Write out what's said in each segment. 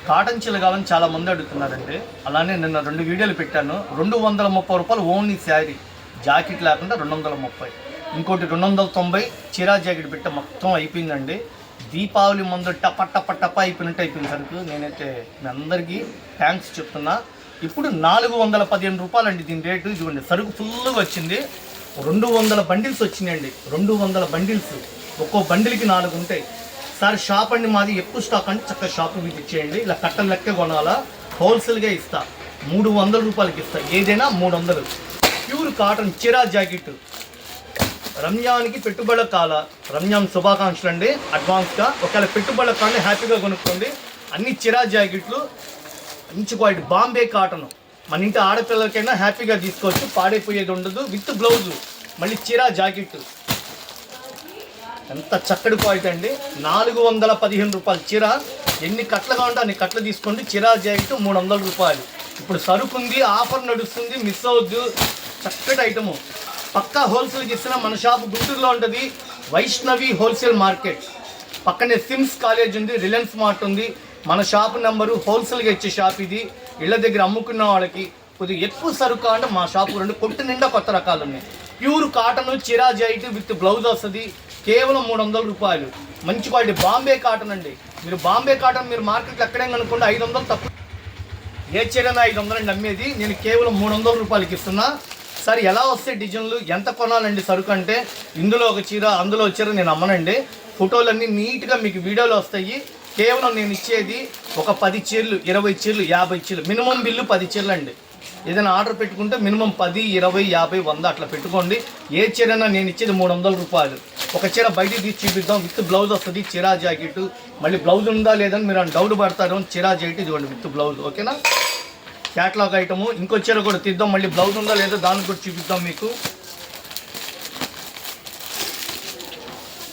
Cotton చీరలు కావాలని చాలా మంది అడుగుతున్నారండి. అలానే నిన్న 2 వీడియోలు పెట్టాను. 230 రూపాయలు ఓన్లీ శారీ, జాకెట్ లేకుండా 230. ఇంకోటి 290 చీరా జాకెట్ పెట్ట మొత్తం అయిపోయిందండి. దీపావళి ముందు టప అయిపోయినట్టు అయిపోయింది సరుకు. నేనైతే మీ అందరికీ థ్యాంక్స్ చెప్తున్నా. ఇప్పుడు 415 రూపాయలండి దీని రేటు. ఇదిగోండి సరుకు ఫుల్గా వచ్చింది. 200 బండిల్స్ వచ్చినాయండి. 200 బండిల్స్, ఒక్కో బండిల్కి 4 ఉంటాయి. సార్ షాప్ అండి మాది, ఎక్కువ స్టాక్ అంటే చక్కగా షాప్ విజిట్ చేయండి. ఇలా కట్టలు లెక్క కొనాలా, హోల్సేల్గా ఇస్తా. 300 రూపాయలకి ఇస్తా, ఏదైనా 300. ప్యూర్ కాటన్ చీరా జాకెట్. రంజాన్కి పెట్టుబడుల కాల, రంజాన్ శుభాకాంక్షలు అండి అడ్వాన్స్గా. ఒకవేళ పెట్టుబడుల కానీ హ్యాపీగా కొనుక్కోండి. అన్ని చీరా జాకెట్లు మంచి క్వాలిటీ, బాంబే కాటన్. మన ఇంటి ఆడపిల్లలకైనా హ్యాపీగా తీసుకోవచ్చు, పాడైపోయేది ఉండదు. విత్ బ్లౌజు, మళ్ళీ చీరా జాకెట్. ఎంత చక్కటి క్వాలిటీ అండి. 415 రూపాయలు చీర. ఎన్ని కట్టలుగా ఉంటే అన్ని కట్టలు తీసుకోండి. చీరా జాకెట్ 300 రూపాయలు. ఇప్పుడు సరుకు ఉంది, ఆఫర్ నడుస్తుంది, మిస్ అవద్దు. చక్కటి ఐటము, పక్కా హోల్సేల్కి ఇస్తున్నా. మన షాప్ గుంటూరులో ఉంటుంది, వైష్ణవి హోల్సేల్ మార్కెట్. పక్కనే సిమ్స్ కాలేజ్ ఉంది, రిలయన్స్ మార్ట్ ఉంది. మన షాప్ నెంబరు, హోల్సేల్గా ఇచ్చే షాప్ ఇది. ఇళ్ళ దగ్గర అమ్ముకున్న వాళ్ళకి కొద్దిగా ఎక్కువ సరుకు అంటే మా షాపు 2 కొట్టు నిండా కొత్త రకాలు ఉన్నాయి. ప్యూర్ కాటన్ చీరా జాకెట్ విత్ బ్లౌజ్ వస్తుంది. కేవలం 300 రూపాయలు. మంచి క్వాలిటీ బాంబే కాటన్ అండి. మీరు బాంబే కాటన్ మీరు మార్కెట్లో ఎక్కడైనా అనుకోండి 500 తక్కువ. ఏ చీరైనా 500 అండి అమ్మేది. నేను కేవలం 300 రూపాయలకి ఇస్తున్నా. సరే ఎలా వస్తాయి డిజైన్లు, ఎంత కొనాలండి సరుకు అంటే, ఇందులో ఒక చీర అందులో చీర నేను అమ్మనండి. ఫోటోలన్నీ నీట్గా మీకు వీడియోలో వస్తాయి. కేవలం నేను ఇచ్చేది ఒక 10 చీరలు, 20 చీరలు, 50 చీరలు. మినిమం బిల్లు 10 చీరలు అండి. ఏదైనా ఆర్డర్ పెట్టుకుంటే మినిమం 10, 20, 50, 100 అట్లా పెట్టుకోండి. ఏ చీరైనా నేను ఇచ్చేది 300 రూపాయలు. ఒక చీర బయటికి తీసి చూపిద్దాం. విత్ బ్లౌజ్ వస్తుంది, చీరా జాకెట్. మళ్ళీ బ్లౌజ్ ఉందా లేదని మీరు డౌట్ పడతారు. చీరా జాకెట్ ఇదిగోండి విత్ బ్లౌజ్, ఓకేనా. Catalogue item. ఇంకో చీర కూడా తీద్దాం, మళ్ళీ బ్లౌజ్ ఉందా లేదో దాన్ని కూడా చూపిద్దాం మీకు.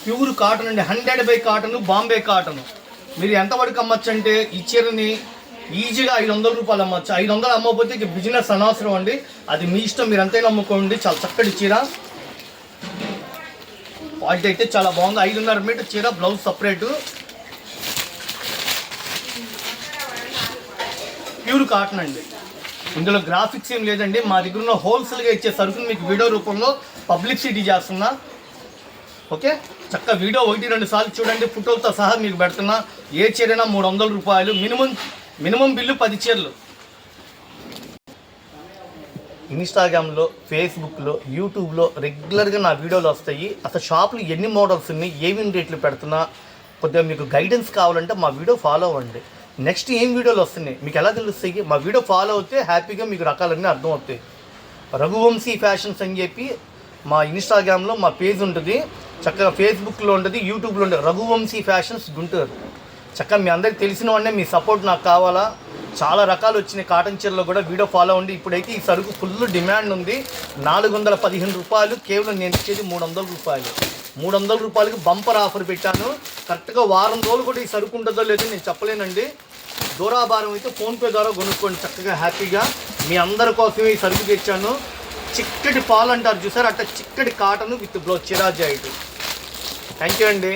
ప్యూర్ కాటన్ అండి, 100 కాటన్, బాంబే కాటన్. మీరు ఎంతవరకు అమ్మచ్చు అంటే ఈ చీరని ఈజీగా 500 రూపాయలు అమ్మచ్చు. 500 అమ్మకపోతే ఇక బిజినెస్ అనవసరం అండి. అది మీ ఇష్టం, మీరు ఎంతైనా అమ్ముకోండి. చాలా చక్కటి చీర, క్వాలిటీ అయితే చాలా బాగుంది. 5.5 మీటర్ చీర, బ్లౌజ్ సపరేటు. ప్యూర్ కాటన్ అండి. ఇందులో గ్రాఫిక్స్ ఏం లేదండి. మా దగ్గర ఉన్న హోల్సేల్గా ఇచ్చే సరుకుని మీకు వీడియో రూపంలో పబ్లిసిటీ చేస్తున్నా. ఓకే, చక్కగా వీడియో 1-2 సార్లు చూడండి, ఫోటోలతో సహా మీకు పెడుతున్నా. ఏ చీరైనా 300 రూపాయలు. మినిమం బిల్లు 10 చీరలు. ఇన్స్టాగ్రామ్లో, ఫేస్బుక్లో, యూట్యూబ్లో రెగ్యులర్గా నా వీడియోలు వస్తాయి. అసలు షాపులు ఎన్ని మోడల్స్ ఉన్నాయి, ఏమేమి రేట్లు పెడుతున్నా, కొద్దిగా మీకు గైడెన్స్ కావాలంటే మా వీడియో ఫాలో అవ్వండి. నెక్స్ట్ ఏం వీడియోలు వస్తున్నాయి మీకు ఎలా తెలుస్తాయి? మా వీడియో ఫాలో అవుతే హ్యాపీగా మీకు రకాలన్నీ అర్థం అవుతాయి. రఘువంశీ ఫ్యాషన్స్ అని చెప్పి మా ఇన్స్టాగ్రామ్లో మా పేజ్ ఉంటుంది, చక్కగా ఫేస్బుక్లో ఉంటుంది, యూట్యూబ్లో ఉంటుంది. రఘువంశీ ఫ్యాషన్స్ గుంటూరు. చక్కగా మీ అందరికి తెలిసిన వాడినే, మీ సపోర్ట్ నాకు కావాలా. చాలా రకాలు వచ్చినాయి కాటన్ చీరలో కూడా. వీడియో ఫాలో అవ్వండి. ఇప్పుడైతే ఈ సరుకు ఫుల్ డిమాండ్ ఉంది. 415 రూపాయలు. కేవలం నేను ఇచ్చేది 300 రూపాయలు. 300 రూపాయలకి బంపర్ ఆఫర్ పెట్టాను. కరెక్ట్గా వారం రోజులు కూడా ఈ సరుకు ఉంటుందో లేదో నేను చెప్పలేనండి. దూరాభారం అయితే ఫోన్పే ద్వారా కొనుక్కోండి చక్కగా హ్యాపీగా. మీ అందరి కోసమే ఈ సరుకు తెచ్చాను. చిక్కటి పాలు అంటారు చూసారు, అట్లా చిక్కటి కాటన్ విత్ బ్లౌజ్, చీరా జాకెట్. థ్యాంక్ యూ అండి.